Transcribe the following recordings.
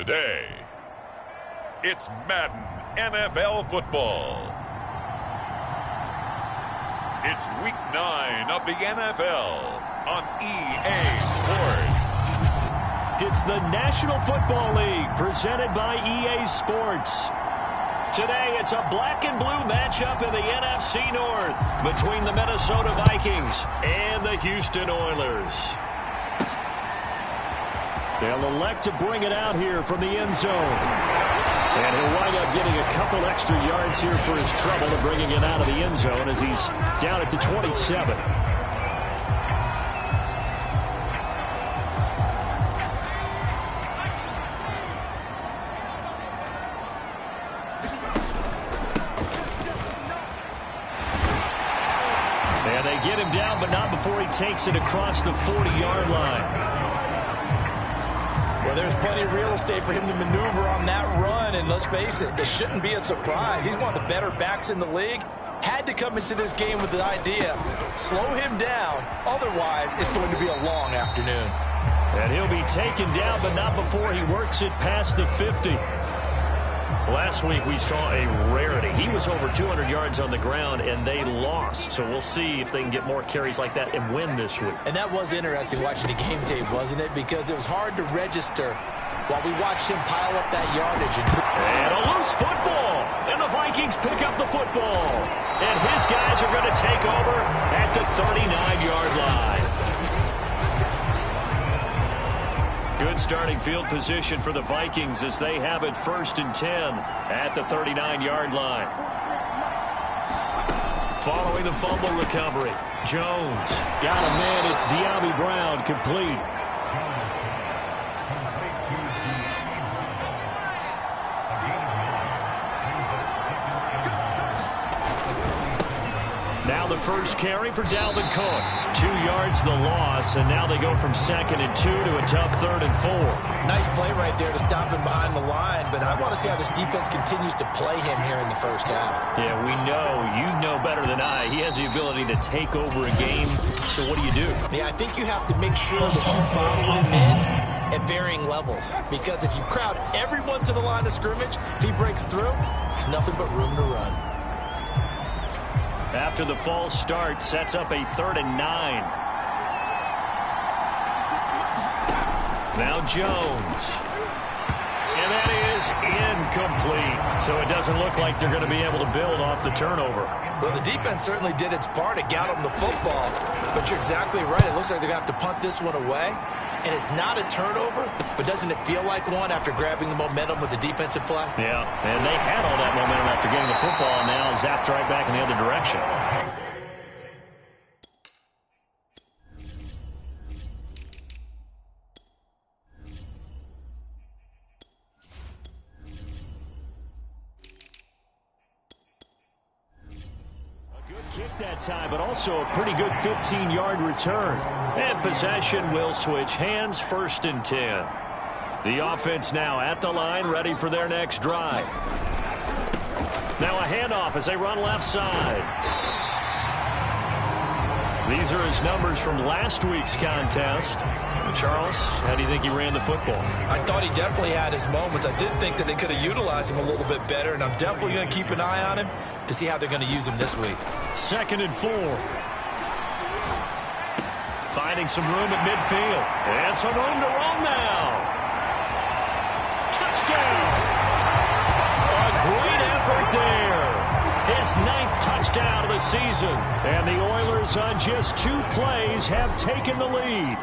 Today, it's Madden NFL football. It's week 9 of the NFL on EA Sports. It's the National Football League presented by EA Sports. Today, it's a black and blue matchup in the NFC North between the Minnesota Vikings and the Houston Oilers. They'll elect to bring it out here from the end zone. And he'll wind up getting a couple extra yards here for his trouble of bringing it out of the end zone as he's down at the 27. And they get him down, but not before he takes it across the 40-yard line. Well, there's plenty of real estate for him to maneuver on that run, and let's face it, it shouldn't be a surprise. He's one of the better backs in the league. Had to come into this game with the idea, slow him down, otherwise it's going to be a long afternoon. And he'll be taken down, but not before he works it past the 50. Last week we saw a rarity. He was over 200 yards on the ground, and they lost. So we'll see if they can get more carries like that and win this week. And that was interesting watching the game tape, wasn't it? Because it was hard to register while we watched him pile up that yardage. And a loose football. And the Vikings pick up the football. And his guys are going to take over at the 39-yard line. Good starting field position for the Vikings as they have it 1st and 10 at the 39-yard line. Following the fumble recovery, Jones got a man. It's De'Ami Brown complete. Now the first carry for Dalvin Cook. 2 yards the loss, and now they go from 2nd and 2 to a tough 3rd and 4. Nice play right there to stop him behind the line, but I want to see how this defense continues to play him here in the first half. Yeah, we know. You know better than I. He has the ability to take over a game, so what do you do? Yeah, I think you have to make sure that you bottle him in at varying levels, because if you crowd everyone to the line of scrimmage, if he breaks through, there's nothing but room to run. After the false start, sets up a 3rd and 9. Now Jones. And that is incomplete. So it doesn't look like they're going to be able to build off the turnover. Well, the defense certainly did its part to get him the football. But you're exactly right. It looks like they're going to have to punt this one away. And it's not a turnover, but doesn't it feel like one after grabbing the momentum with the defensive play? Yeah, and they had all that momentum after getting the football, and now zapped right back in the other direction. Kick that time, but also a pretty good 15-yard return. And possession will switch hands, 1st and 10. The offense now at the line, ready for their next drive. Now a handoff as they run left side. These are his numbers from last week's contest. Charles, how do you think he ran the football? I thought he definitely had his moments. I did think that they could have utilized him a little bit better, and I'm definitely going to keep an eye on him to see how they're going to use him this week. 2nd and 4. Finding some room at midfield. And some room to run now. Touchdown! A great effort there. His 9th touchdown of the season. And the Oilers on just 2 plays have taken the lead.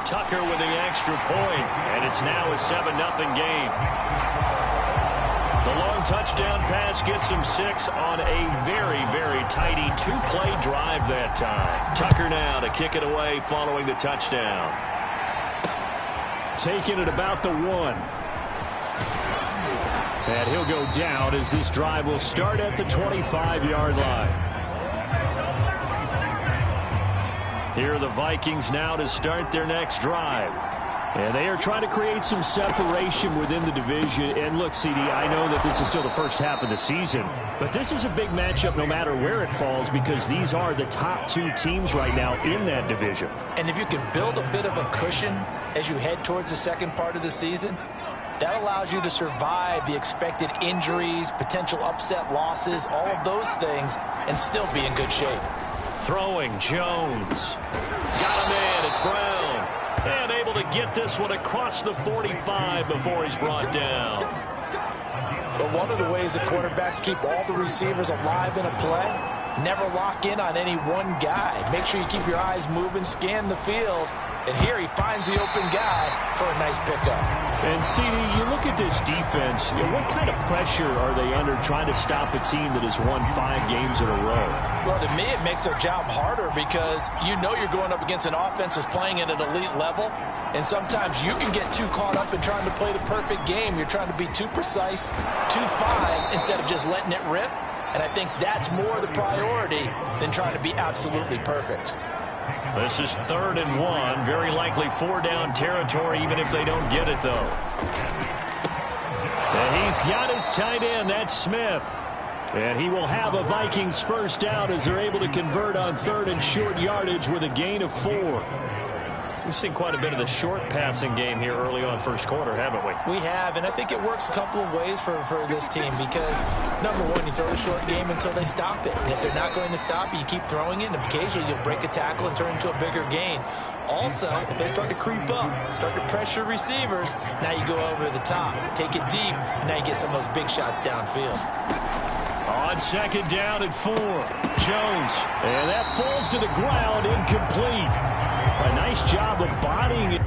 Tucker with the extra point, and it's now a 7-0 game. The long touchdown pass gets him 6 on a very, very tidy 2-play drive that time. Tucker now to kick it away following the touchdown. Taking it about the 1. And he'll go down as this drive will start at the 25-yard line. Here are the Vikings now to start their next drive. And they are trying to create some separation within the division. And look, CD, I know that this is still the first half of the season, but this is a big matchup no matter where it falls because these are the top two teams right now in that division. And if you can build a bit of a cushion as you head towards the second part of the season, that allows you to survive the expected injuries, potential upset losses, all of those things, and still be in good shape. Throwing, Jones. Got him in. It's Brown. And able to get this one across the 45 before he's brought down. But one of the ways the quarterbacks keep all the receivers alive in a play, never lock in on any one guy. Make sure you keep your eyes moving, scan the field. And here he finds the open guy for a nice pickup. And, CD, you look at this defense, what kind of pressure are they under trying to stop a team that has won 5 games in a row? Well, to me, it makes their job harder because you know you're going up against an offense that's playing at an elite level. And sometimes you can get too caught up in trying to play the perfect game. You're trying to be too precise, too fine, instead of just letting it rip. And I think that's more the priority than trying to be absolutely perfect. This is 3rd and 1. Very likely 4-down territory, even if they don't get it, though. And he's got his tight end. That's Smith. And he will have a Vikings first down as they're able to convert on 3rd and short yardage with a gain of 4. We've seen quite a bit of the short passing game here early on first quarter, haven't we? We have, and I think it works a couple of ways for this team because, number one, you throw the short game until they stop it. And if they're not going to stop it, you keep throwing it, and occasionally you'll break a tackle and turn into a bigger gain. Also, if they start to creep up, start to pressure receivers, now you go over the top, take it deep, and now you get some of those big shots downfield. On 2nd down and 4, Jones. And that falls to the ground, incomplete. A nice job of bodying it.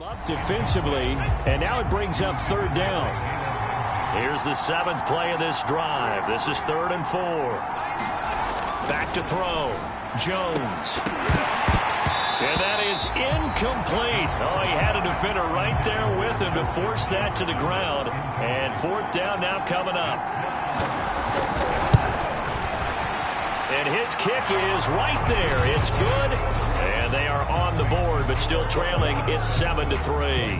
Up defensively, and now it brings up 3rd down. Here's the 7th play of this drive. This is 3rd and 4. Back to throw. Jones. And that is incomplete. Oh, he had a defender right there with him to force that to the ground. And 4th down now coming up. And his kick is right there. It's good. And they are on the board, but still trailing. It's 7-3.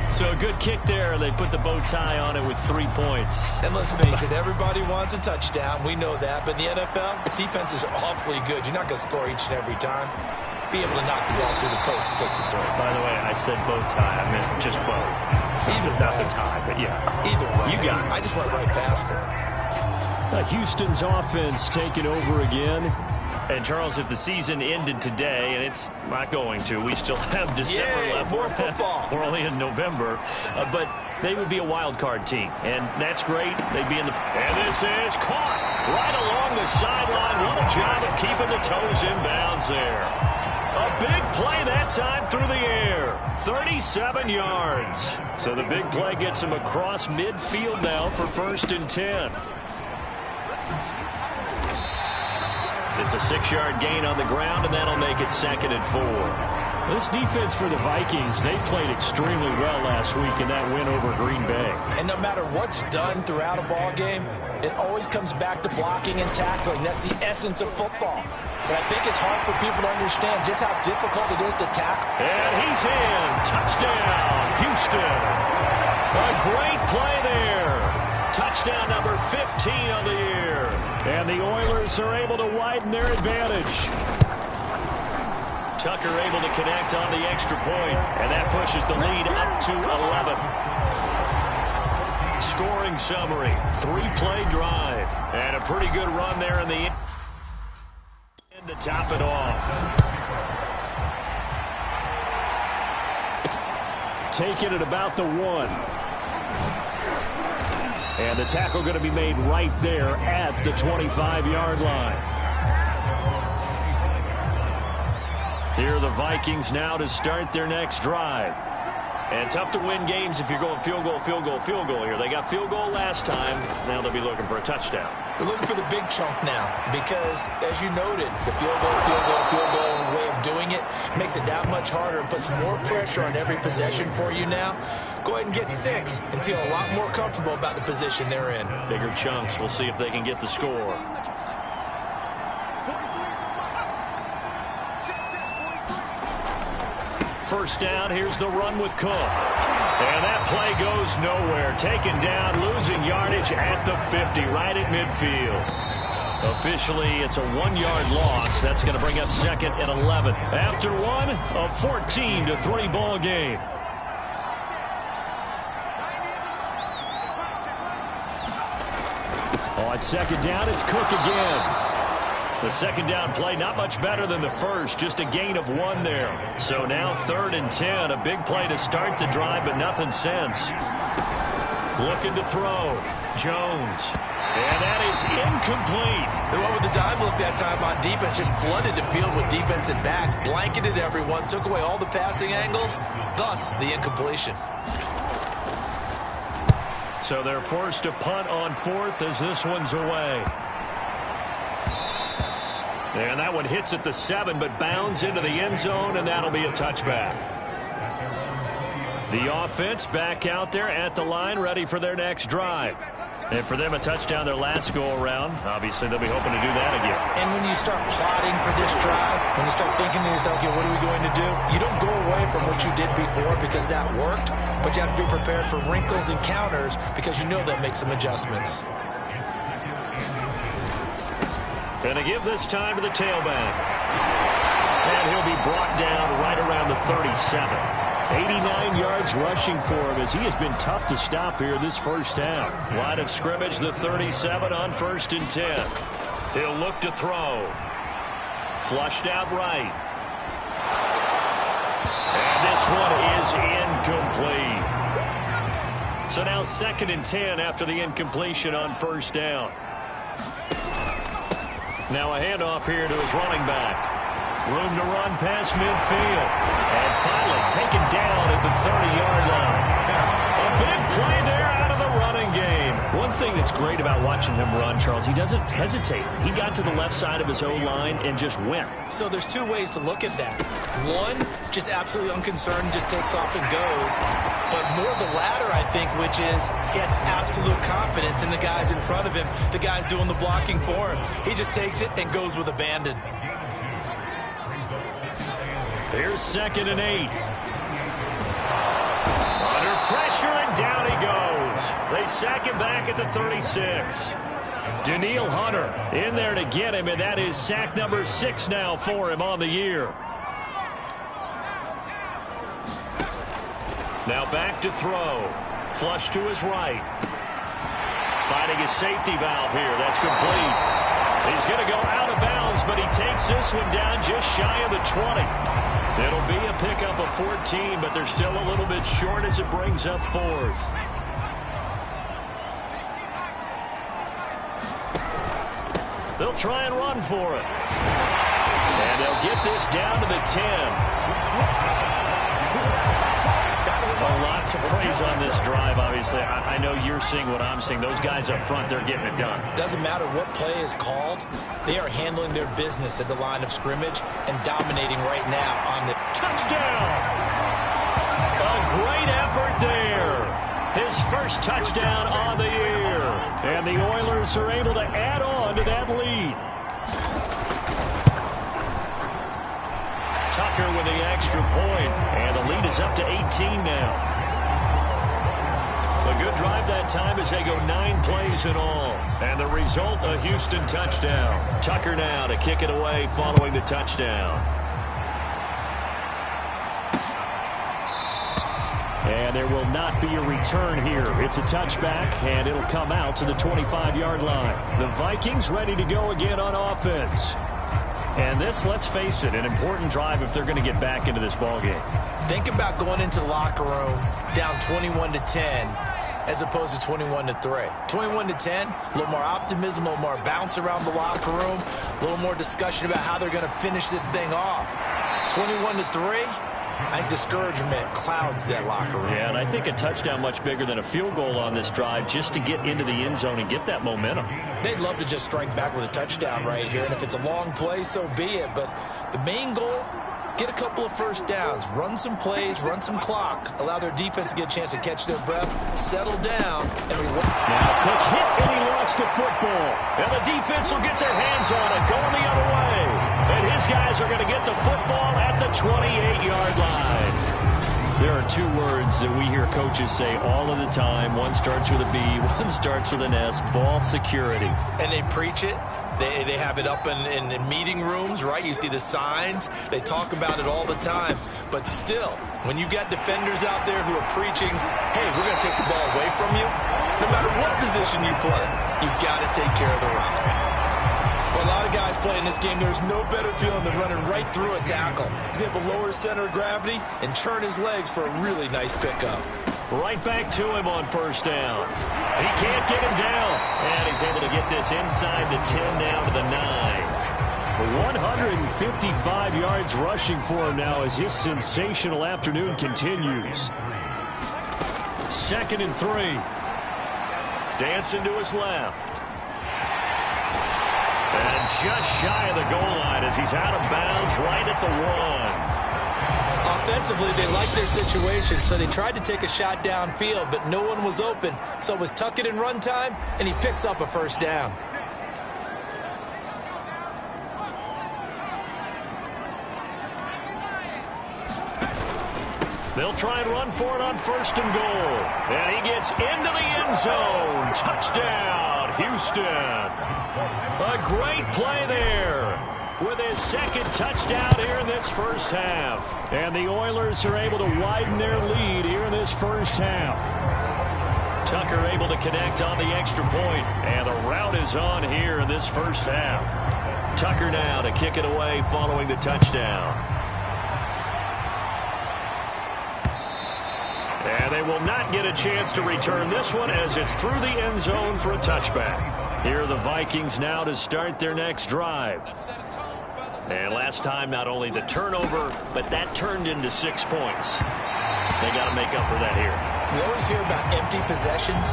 So a good kick there. They put the bow tie on it with 3 points. And let's face it, everybody wants a touchdown. We know that. But in the NFL, defenses are awfully good. You're not going to score each and every time. Be able to knock the ball through the post and take the throw. By the way, I said bow tie. I meant just bow. Either not way. the tie, but yeah. Either way. You got it. I just went right past it. Houston's offense taking over again. And, Charles, if the season ended today, and it's not going to, we still have December left. More football. We're only in November. But they would be a wild card team. And that's great. They'd be in the... And this is caught right along the sideline. What a job of keeping the toes in bounds there. A big play that time through the air. 37 yards. So the big play gets him across midfield now for 1st and 10. It's a 6-yard gain on the ground, and that'll make it 2nd and 4. This defense for the Vikings, they played extremely well last week in that win over Green Bay. And no matter what's done throughout a ball game, it always comes back to blocking and tackling. That's the essence of football. But I think it's hard for people to understand just how difficult it is to tackle. And he's in. Touchdown, Houston. A great play there. Touchdown number 15 on the year. And the Oilers are able to widen their advantage. Tucker able to connect on the extra point, and that pushes the lead up to 11. Scoring summary, 3-play drive, and a pretty good run there in the end to top it off. Taking it about the 1. And the tackle going to be made right there at the 25-yard line. Here are the Vikings now to start their next drive. And tough to win games if you're going field goal, field goal, field goal here. They got field goal last time. Now they'll be looking for a touchdown. They're looking for the big chunk now because, as you noted, the field goal, field goal, field goal way of doing it makes it that much harder and puts more pressure on every possession for you now. Go ahead and get 6 and feel a lot more comfortable about the position they're in. Bigger chunks. We'll see if they can get the score. First down, here's the run with Cook. And that play goes nowhere. Taken down, losing yardage at the 50, right at midfield. Officially, it's a 1-yard loss. That's going to bring up 2nd and 11. After one, a 14-3 ball game. On 2nd down, it's Cook again. The 2nd down play, not much better than the first, just a gain of 1 there. So now 3rd and 10, a big play to start the drive, but nothing since. Looking to throw, Jones. And that is incomplete. They went with the dive look that time on defense, just flooded the field with defensive backs, blanketed everyone, took away all the passing angles, thus the incompletion. So they're forced to punt on 4th as this one's away. And that one hits at the 7, but bounds into the end zone, and that'll be a touchback. The offense back out there at the line, ready for their next drive. And for them, a touchdown their last go-around. Obviously, they'll be hoping to do that again. And when you start plotting for this drive, when you start thinking to yourself, okay, what are we going to do? You don't go away from what you did before because that worked, but you have to be prepared for wrinkles and counters because you know they'll make some adjustments. Going to give this time to the tailback. And he'll be brought down right around the 37. 89 yards rushing for him as he has been tough to stop here this first half. Line of scrimmage, the 37 on 1st and 10. He'll look to throw. Flushed out right. And this one is incomplete. So now 2nd and 10 after the incompletion on 1st down. Now a handoff here to his running back. Room to run past midfield. And finally taken down at the 30-yard line. A big play there out of the running game. One thing that's great about watching him run, Charles, he doesn't hesitate. He got to the left side of his O-line and just went. So there's 2 ways to look at that. One, just absolutely unconcerned, just takes off and goes. But more the latter, I think, which is he has absolute confidence in the guys in front of him, the guys doing the blocking for him. He just takes it and goes with abandon. Here's 2nd and 8. Under pressure, and down he goes. They sack him back at the 36. Danielle Hunter in there to get him, and that is sack number 6 now for him on the year. Now back to throw. Flush to his right. Finding his safety valve here. That's complete. He's going to go out of bounds, but he takes this one down just shy of the 20. It'll be a pickup of 14, but they're still a little bit short as it brings up 4th. They'll try and run for it. And they'll get this down to the 10. A lot to praise on this drive, obviously. I know you're seeing what I'm seeing. Those guys up front, they're getting it done. Doesn't matter what play is called. They are handling their business at the line of scrimmage and dominating right now on the touchdown. A great effort there. His first touchdown on the year. And the Oilers are able to add on to that lead. Tucker with the extra point, and the lead is up to 18 now. A good drive that time as they go 9 plays in all. And the result, a Houston touchdown. Tucker now to kick it away following the touchdown. And there will not be a return here. It's a touchback, and it'll come out to the 25-yard line. The Vikings ready to go again on offense. And this, let's face it, an important drive if they're going to get back into this ballgame. Think about going into the locker room down 21-10 as opposed to 21-3. 21-10, a little more optimism, a little more bounce around the locker room, a little more discussion about how they're going to finish this thing off. 21-3, I think discouragement clouds that locker room. Yeah, and I think a touchdown much bigger than a field goal on this drive just to get into the end zone and get that momentum. They'd love to just strike back with a touchdown right here, and if it's a long play, so be it. But the main goal, get a couple of first downs, run some plays, run some clock, allow their defense to get a chance to catch their breath, settle down, and now Cook hit and he lost the football. And the defense will get their hands on it, going the other way. And his guys are going to get the football at the 28-yard line. There are two words that we hear coaches say all of the time. One starts with a B, one starts with an S, ball security. And they preach it. They have it up in meeting rooms, right? You see the signs. They talk about it all the time. But still, when you got defenders out there who are preaching, hey, we're going to take the ball away from you, no matter what position you play, you've got to take care of the rock. For a lot of guys playing this game, there's no better feeling than running right through a tackle. He's able to lower his center of gravity and churn his legs for a really nice pickup. Right back to him on first down. He can't get him down. And he's able to get this inside the 10 down to the 9. 155 yards rushing for him now as his sensational afternoon continues. 2nd and 3. Dancing to his left. And just shy of the goal line as he's out of bounds right at the 1. Offensively, they liked their situation, so they tried to take a shot downfield, but no one was open. So it was tuck it and run time, and he picks up a first down. They'll try and run for it on 1st and goal. And he gets into the end zone. Touchdown, Houston. A great play there with his 2nd touchdown here in this first half. And the Oilers are able to widen their lead here in this first half. Tucker able to connect on the extra point. And the route is on here in this first half. Tucker now to kick it away following the touchdown. And they will not get a chance to return this one as it's through the end zone for a touchback. Here are the Vikings now to start their next drive. And last time, not only the turnover, but that turned into 6 points. They got to make up for that here. We always hear about empty possessions,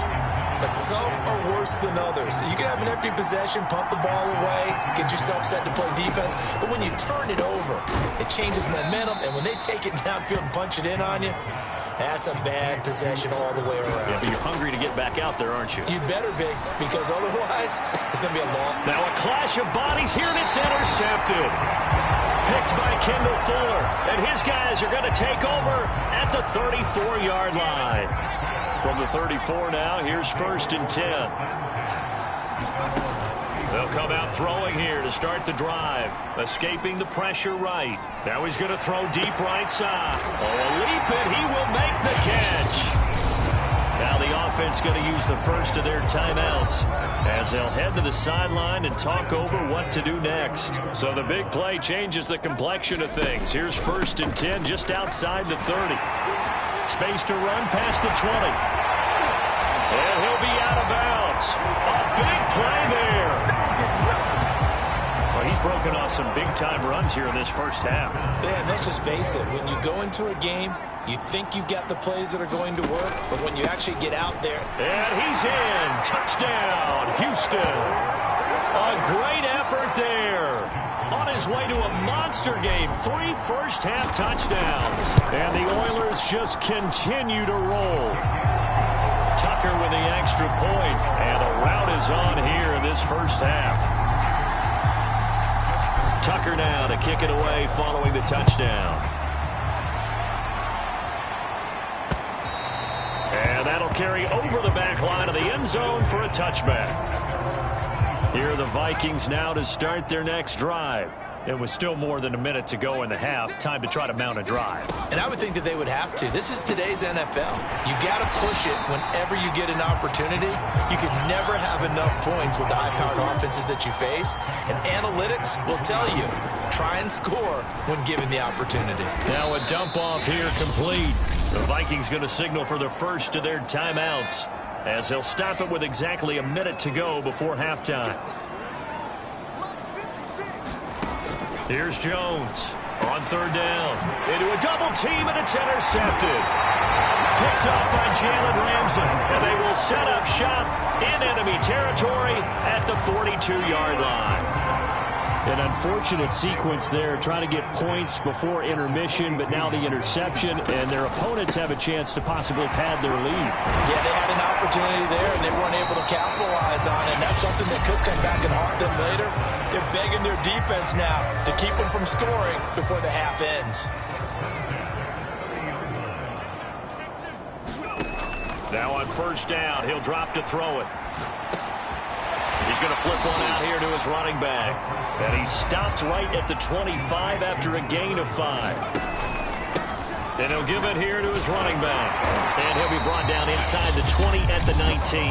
but some are worse than others. You can have an empty possession, pump the ball away, get yourself set to play defense, but when you turn it over, it changes momentum, and when they take it downfield and punch it in on you, that's a bad possession all the way around. Yeah, but you're hungry to get back out there, aren't you? You better be, because otherwise, it's going to be a long... Now a clash of bodies here, and it's intercepted. Picked by Kendall Fuller, and his guys are going to take over at the 34-yard line. From the 34 now, here's 1st and 10. They'll come out throwing here to start the drive. Escaping the pressure right. Now he's going to throw deep right side. Oh, a leap, and he will make the catch. Now the offense going to use the first of their timeouts as they'll head to the sideline and talk over what to do next. So the big play changes the complexion of things. Here's 1st and 10 just outside the 30. Space to run past the 20. And he'll be out of bounds. A big play there. Well, he's broken off some big-time runs here in this first half. Yeah, and let's just face it. When you go into a game, you think you've got the plays that are going to work, but when you actually get out there... And he's in. Touchdown, Houston. A great effort there. On his way to a monster game. 3 first-half touchdowns. And the Oilers just continue to roll. Tucker with the extra point, and the route is on here in this first half. Tucker now to kick it away following the touchdown. And that'll carry over the back line of the end zone for a touchback. Here are the Vikings now to start their next drive. It was still more than a minute to go in the half. Time to try to mount a drive. And I would think that they would have to. This is today's NFL. You got to push it whenever you get an opportunity. You can never have enough points with the high-powered offenses that you face. And analytics will tell you, try and score when given the opportunity. Now a dump-off here complete. The Vikings going to signal for the first of their timeouts as they'll stop it with exactly a minute to go before halftime. Here's Jones. On third down, into a double team, and it's intercepted. Picked off by Jalen Ramsey, and they will set up shop in enemy territory at the 42-yard line. An unfortunate sequence there, trying to get points before intermission, but now the interception, and their opponents have a chance to possibly pad their lead. Yeah, they had an opportunity there, and they weren't able to capitalize on it, and that's something that could come back and haunt them later. They're begging their defense now to keep them from scoring before the half ends. Now on first down, he'll drop to throw it. He's going to flip one out here to his running back. And he stopped right at the 25 after a gain of 5. And he'll give it here to his running back. And he'll be brought down inside the 20 at the 19.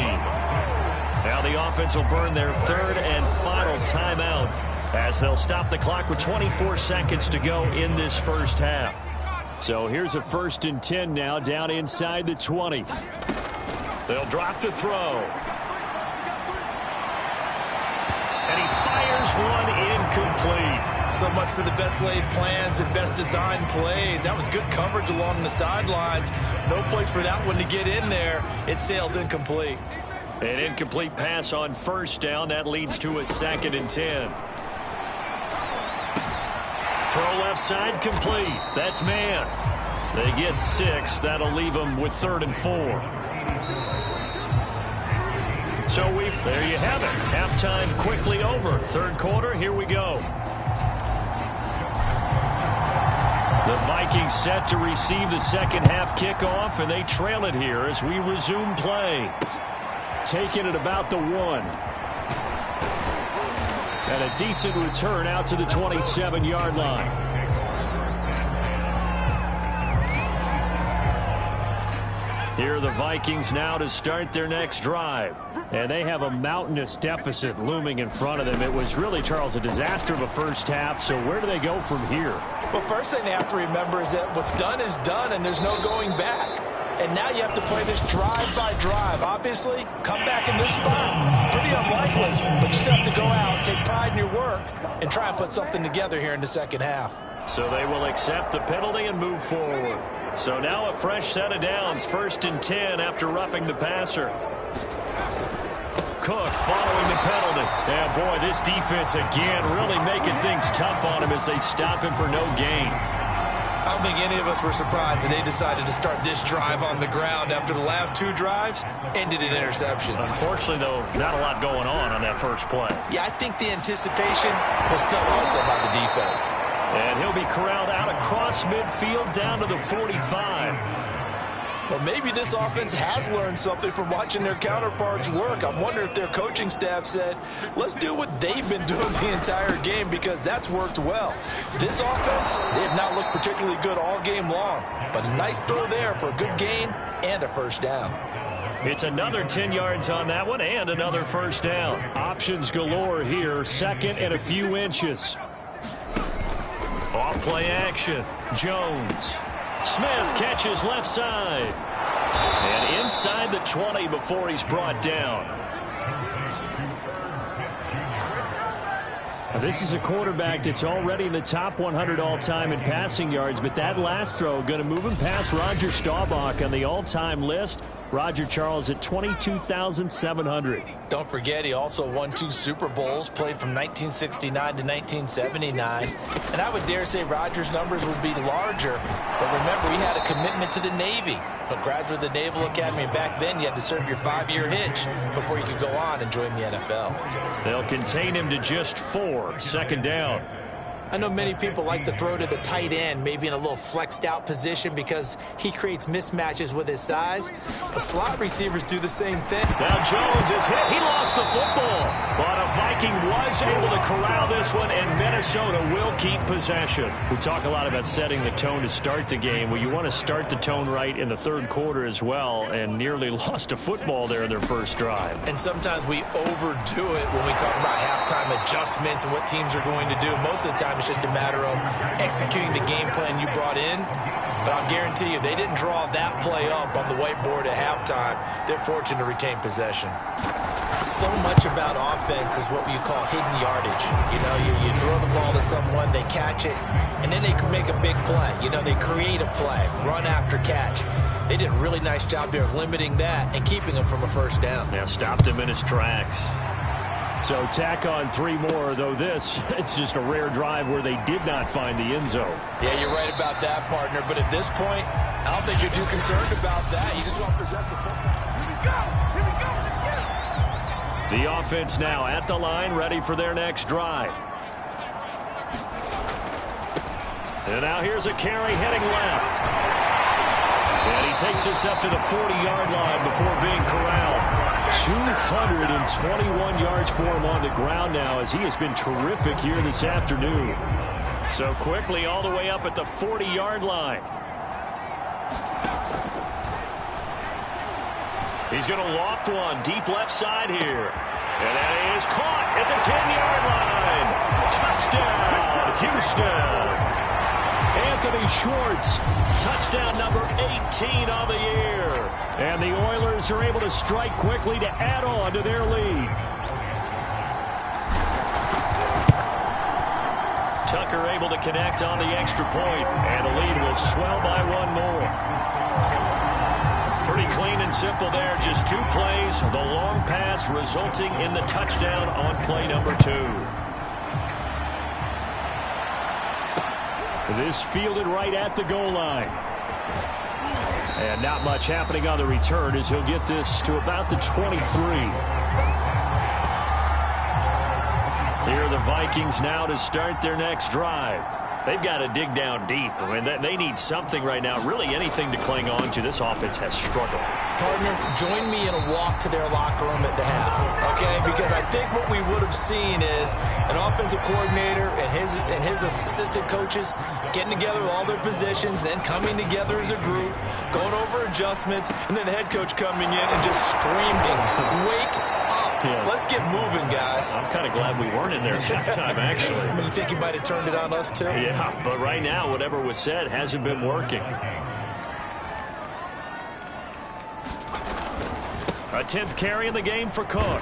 Now the offense will burn their third and final timeout as they'll stop the clock with 24 seconds to go in this first half. So here's a 1st and 10 now down inside the 20. They'll drop to throw. And he fires one incomplete. So much for the best laid plans and best designed plays. That was good coverage along the sidelines. No place for that one to get in there. It sails incomplete. An incomplete pass on first down. That leads to a 2nd and 10. Throw left side complete. That's man. They get 6. That'll leave them with 3rd and 4. So there you have it. Halftime quickly over. Third quarter, here we go. The Vikings set to receive the second half kickoff, and they trail it here as we resume play. Taking it about the 1. And a decent return out to the 27-yard line. Here are the Vikings now to start their next drive. And they have a mountainous deficit looming in front of them. It was really, Charles, a disaster of a first half. So where do they go from here? Well, first thing they have to remember is that what's done is done, and there's no going back. And now you have to play this drive by drive. Obviously, come back in this spot. Pretty unlikely, but you still have to go out, take pride in your work, and try and put something together here in the second half. So they will accept the penalty and move forward. So now a fresh set of downs, 1st and 10 after roughing the passer. Cook following the penalty. Yeah, boy, this defense again really making things tough on him as they stop him for no gain. I don't think any of us were surprised that they decided to start this drive on the ground after the last 2 drives ended in interceptions. Unfortunately, though, not a lot going on that first play. Yeah, I think the anticipation was still also by the defense. And he'll be corralled out across midfield down to the 45. Well, maybe this offense has learned something from watching their counterparts work. I wonder if their coaching staff said, let's do what they've been doing the entire game, because that's worked well. This offense, they have not looked particularly good all game long, but a nice throw there for a good gain and a first down. It's another 10 yards on that one and another first down. Options galore here, 2nd and a few inches. Off play action. Jones. Smith catches left side. And inside the 20 before he's brought down. Now, this is a quarterback that's already in the top 100 all-time in passing yards, but that last throw going to move him past Roger Staubach on the all-time list. Roger Charles at 22,700. Don't forget, he also won 2 Super Bowls, played from 1969 to 1979. And I would dare say Roger's numbers would be larger. But remember, he had a commitment to the Navy. A graduate of the Naval Academy. Back then, you had to serve your 5-year hitch before you could go on and join the NFL. They'll contain him to just 4. 2nd down. I know many people like to throw to the tight end, maybe in a little flexed out position because he creates mismatches with his size. But slot receivers do the same thing. Now Jones is hit. He lost the football. But a Viking was able to corral this one, and Minnesota will keep possession. We talk a lot about setting the tone to start the game. Well, you want to start the tone right in the third quarter as well, and nearly lost a football there in their first drive. And sometimes we overdo it when we talk about halftime adjustments and what teams are going to do. Most of the time, it's just a matter of executing the game plan you brought in. But I'll guarantee you, they didn't draw that play up on the whiteboard at halftime. They're fortunate to retain possession. So much about offense is what you call hidden yardage. You know, you throw the ball to someone, they catch it, and then they can make a big play. You know, they create a play, run after catch. They did a really nice job there of limiting that and keeping him from a first down. Yeah, stopped him in his tracks. So tack on 3 more, though it's just a rare drive where they did not find the end zone. Yeah, you're right about that, partner. But at this point, I don't think you're too concerned about that. You just want to possess the football. Here we go. Here we go. The offense now at the line, ready for their next drive. And now here's a carry heading left. And he takes us up to the 40-yard line before being corralled. 221 yards for him on the ground now, as he has been terrific here this afternoon. So quickly all the way up at the 40-yard line. He's going to loft one deep left side here. And that is caught at the 10-yard line. Touchdown, Houston. Anthony Schwartz, touchdown number 18 on the year. And the Oilers are able to strike quickly to add on to their lead. Tucker able to connect on the extra point, and the lead will swell by 1 more. Pretty clean and simple there, just 2 plays. The long pass resulting in the touchdown on play number 2. This fielded right at the goal line. And not much happening on the return as he'll get this to about the 23. Here are the Vikings now to start their next drive. They've got to dig down deep. I mean, they need something right now, really anything to cling on to. This offense has struggled. Partner, join me in a walk to their locker room at the half, okay? Because I think what we would have seen is an offensive coordinator and his assistant coaches getting together with all their positions, then coming together as a group, going over adjustments, and then the head coach coming in and just screaming, "Wake up. Yeah. Let's get moving, guys." I'm kind of glad we weren't in there at halftime, actually. You think he might have turned it on us, too? Yeah, but right now, whatever was said hasn't been working. A 10th carry in the game for Cook.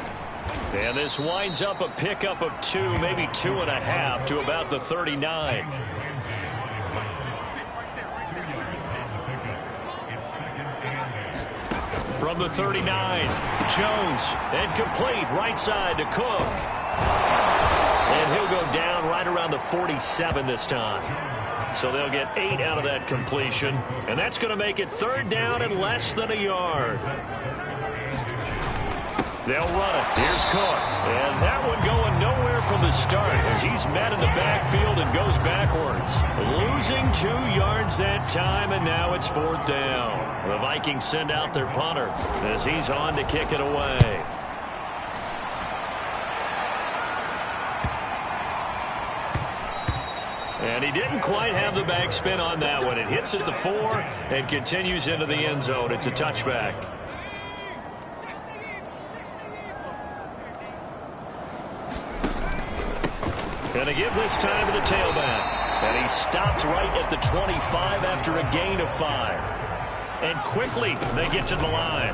And this winds up a pickup of 2, maybe 2.5 to about the 39. From the 39, Jones, and complete right side to Cook. And he'll go down right around the 47 this time. So they'll get 8 out of that completion. And that's going to make it 3rd down and less than a yard. They'll run it. Here's Cook. And that one going nowhere from the start as he's met in the backfield and goes backwards. Losing 2 yards that time, and now it's 4th down. The Vikings send out their punter as he's on to kick it away. And he didn't quite have the backspin on that one. It hits at the 4 and continues into the end zone. It's a touchback. Going to give this time to the tailback. And he stopped right at the 25 after a gain of 5. And quickly they get to the line.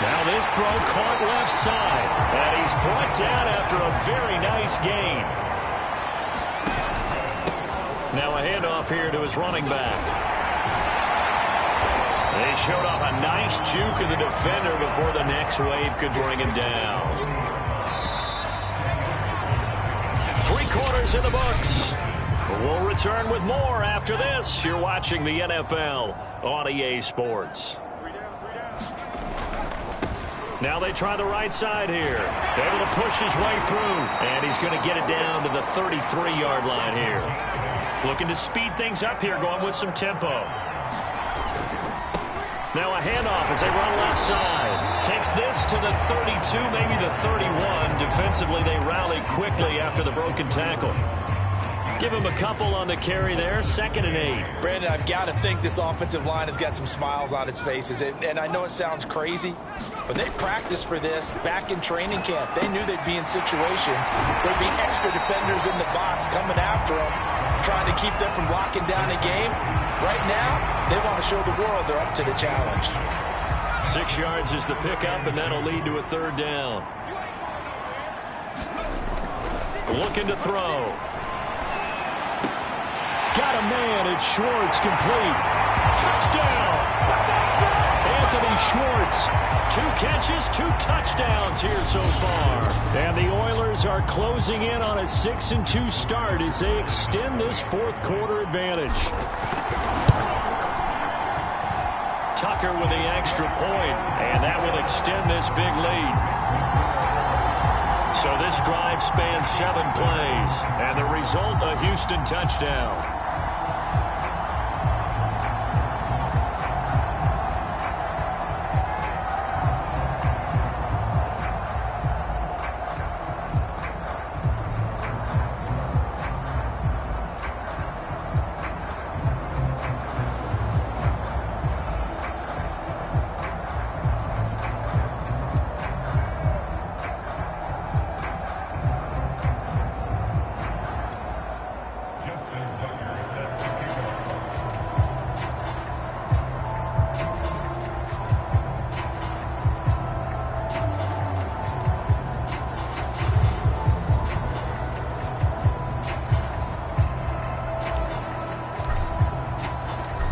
Now this throw caught left side. And he's brought down after a very nice gain. Now a handoff here to his running back. They showed off a nice juke of the defender before the next wave could bring him down. 3 quarters in the books. We'll return with more after this. You're watching the NFL on EA Sports. Now they try the right side here. Able to push his way through. And he's going to get it down to the 33-yard line here. Looking to speed things up here, going with some tempo. Now a handoff as they run left side. Takes this to the 32, maybe the 31. Defensively, they rally quickly after the broken tackle. Give him a couple on the carry there. 2nd and 8. Brandon, I've got to think this offensive line has got some smiles on its faces. And I know it sounds crazy, but they practiced for this back in training camp. They knew they'd be in situations where there'd be extra defenders in the box coming after them, trying to keep them from locking down a game. Right now, they want to show the world they're up to the challenge. 6 yards is the pickup, and that'll lead to a 3rd down. Looking to throw. Got a man. It's Schwartz, complete. Touchdown! Anthony Schwartz. 2 catches, 2 touchdowns here so far. And the Oilers are closing in on a 6-2 start as they extend this 4th quarter advantage. Tucker with the extra point, and that will extend this big lead. So this drive spans 7 plays, and the result, a Houston touchdown.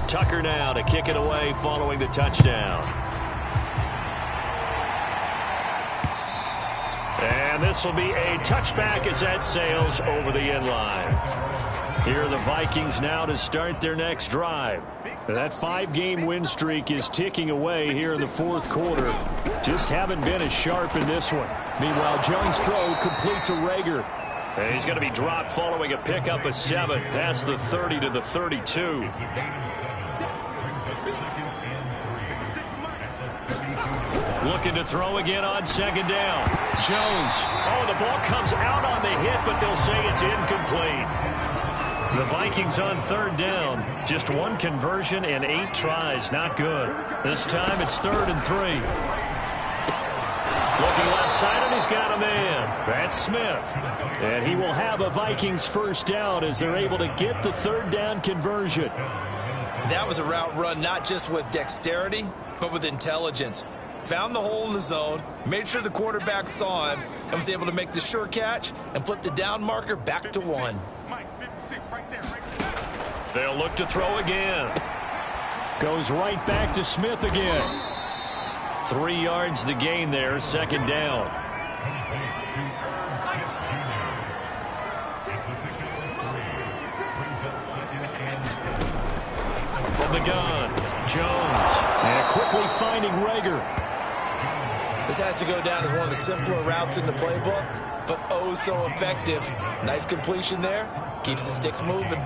Tucker now to kick it away following the touchdown. And this will be a touchback as that sails over the end line. Here are the Vikings now to start their next drive. That 5-game win streak is ticking away here in the 4th quarter. Just haven't been as sharp in this one. Meanwhile, Jones' throw completes a Rager. And he's going to be dropped following a pickup of 7 past the 30 to the 32. Looking to throw again on 2nd down. Jones. Oh, the ball comes out on the hit, but they'll say it's incomplete. The Vikings on 3rd down. Just 1 conversion and 8 tries. Not good. This time it's 3rd and 3. Looking left side, and he's got a man. That's Smith. And he will have a Vikings 1st down as they're able to get the 3rd down conversion. That was a route run not just with dexterity, but with intelligence. Found the hole in the zone, made sure the quarterback saw him, and was able to make the sure catch and flip the down marker back to 1. They'll look to throw again. Goes right back to Smith again. 3 yards the gain there, 2nd down. From the gun, Jones. And quickly finding Rager. This has to go down as one of the simpler routes in the playbook, but oh so effective. Nice completion there. Keeps the sticks moving.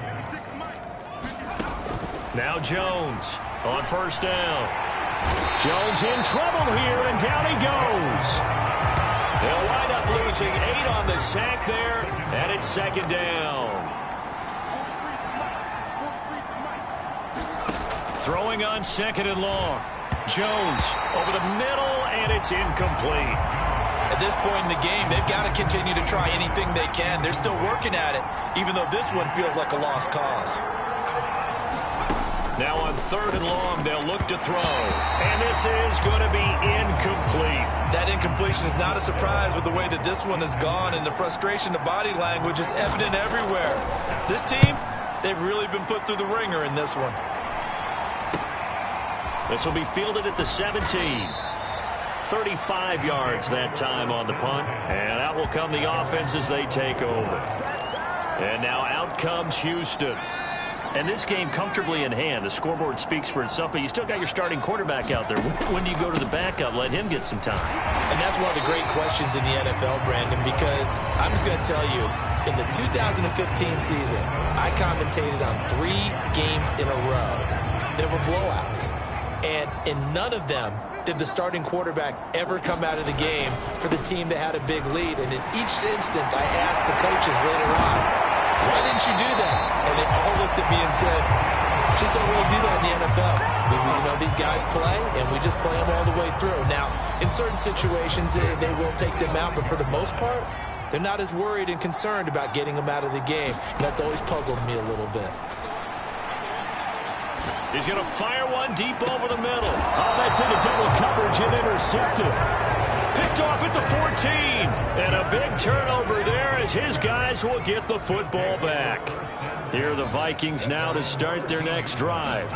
Now Jones on 1st down. Jones in trouble here, and down he goes. They'll wind up losing 8 on the sack there, and it's 2nd down. Throwing on 2nd and long. Jones over the middle, and it's incomplete. At this point in the game, they've got to continue to try anything they can. They're still working at it, even though this one feels like a lost cause. Now on 3rd and long, they'll look to throw. And this is going to be incomplete. That incompletion is not a surprise with the way that this one has gone, and the frustration of body language is evident everywhere. This team, they've really been put through the ringer in this one. This will be fielded at the 17. 35 yards that time on the punt. And out will come the offense as they take over. And now out comes Houston. And this game comfortably in hand. The scoreboard speaks for itself, but you still got your starting quarterback out there. When do you go to the backup? Let him get some time. And that's one of the great questions in the NFL, Brandon, because I'm just going to tell you, in the 2015 season, I commentated on 3 games in a row. There were blowouts. And in none of them did the starting quarterback ever come out of the game for the team that had a big lead. And in each instance, I asked the coaches later on, why didn't you do that? And they all looked at me and said, just don't really do that in the NFL. You know, these guys play, and we just play them all the way through. Now, in certain situations, they will take them out, but for the most part, they're not as worried and concerned about getting them out of the game. And that's always puzzled me a little bit. He's going to fire one deep over the middle. Oh, that's into double coverage and intercepted. Picked off at the 14. And a big turnover there as his guys will get the football back. Here are the Vikings now to start their next drive.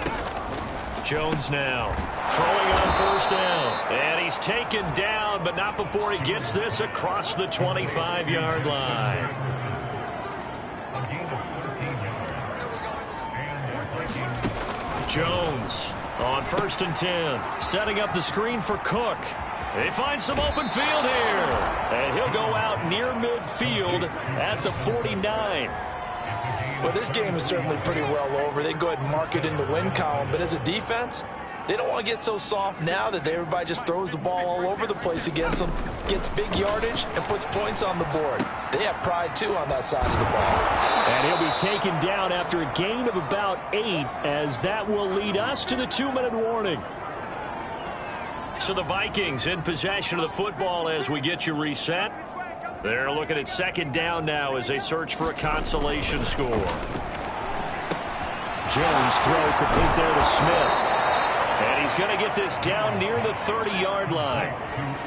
Jones now throwing on first down. And he's taken down, but not before he gets this across the 25-yard line. Jones on 1st and 10. Setting up the screen for Cook. They find some open field here. And he'll go out near midfield at the 49. Well, this game is certainly pretty well over. They can go ahead and mark it in the win column. But as a defense, they don't want to get so soft now that everybody just throws the ball all over the place against them, gets big yardage, and puts points on the board. They have pride, too, on that side of the ball. And he'll be taken down after a gain of about 8, as that will lead us to the 2-minute warning. So the Vikings in possession of the football as we get you reset. They're looking at 2nd down now as they search for a consolation score. Jones throw complete there to Smith. And he's going to get this down near the 30-yard line.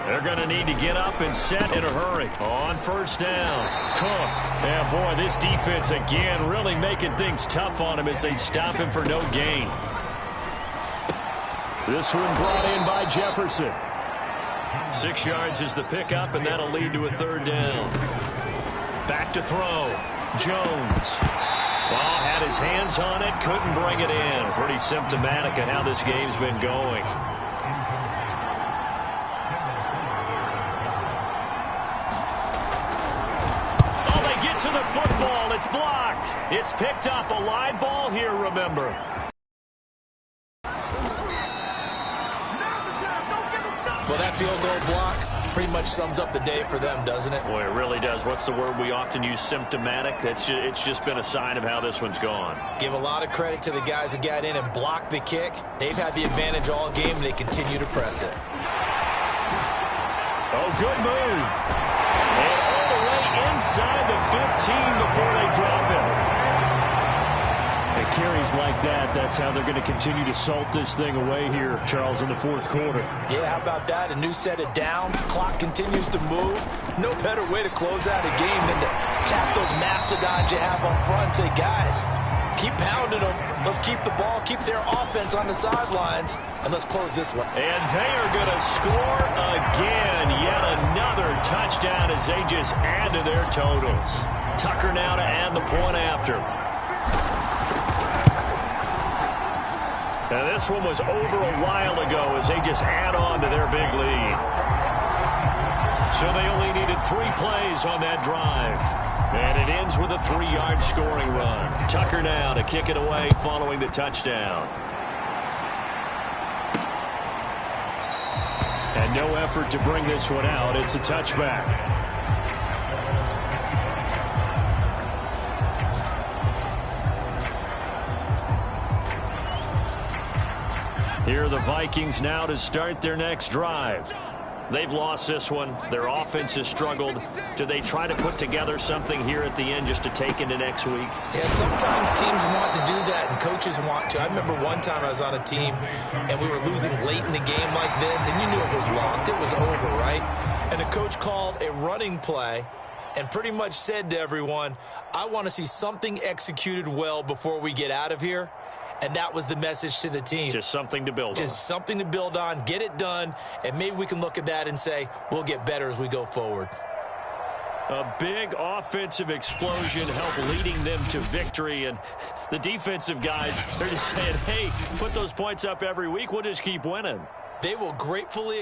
They're going to need to get up and set in a hurry. On 1st down, Cook. Yeah, boy, this defense again really making things tough on him as they stop him for no gain. This one brought in by Jefferson. 6 yards is the pickup, and that'll lead to a 3rd down. Back to throw. Jones. Well, had his hands on it, couldn't bring it in. Pretty symptomatic of how this game's been going. Oh, they get to the football. It's blocked. It's picked up. A live ball here, remember. Well, that field goal block pretty much sums up the day for them, doesn't it? Boy, it really does. What's the word we often use? Symptomatic. It's just been a sign of how this one's gone. Give a lot of credit to the guys who got in and blocked the kick. They've had the advantage all game, and they continue to press it. Oh, good move. And all the way inside the 15 before they drop it. And carries like that, that's how they're going to continue to salt this thing away here, Charles, in the 4th quarter. Yeah, how about that? A new set of downs. Clock continues to move. No better way to close out a game than to tap those mastodons you have up front and say, guys, keep pounding them. Let's keep the ball, keep their offense on the sidelines, and let's close this one. And they are going to score again. Yet another touchdown as they just add to their totals. Tucker now to add the point after. And this one was over a while ago as they just add on to their big lead. So they only needed 3 plays on that drive. And it ends with a 3-yard scoring run. Tucker now to kick it away following the touchdown. And no effort to bring this one out. It's a touchback. Here are the Vikings now to start their next drive. They've lost this one. Their offense has struggled. Do they try to put together something here at the end just to take into next week? Yeah, sometimes teams want to do that and coaches want to. I remember one time I was on a team and we were losing late in the game like this, and you knew it was lost. It was over, right? And the coach called a running play and pretty much said to everyone, I want to see something executed well before we get out of here. And that was the message to the team. Just something to build on. Just something to build on, get it done, and maybe we can look at that and say, we'll get better as we go forward. A big offensive explosion helped leading them to victory. And the defensive guys, they're just saying, hey, put those points up every week. We'll just keep winning. They will gratefully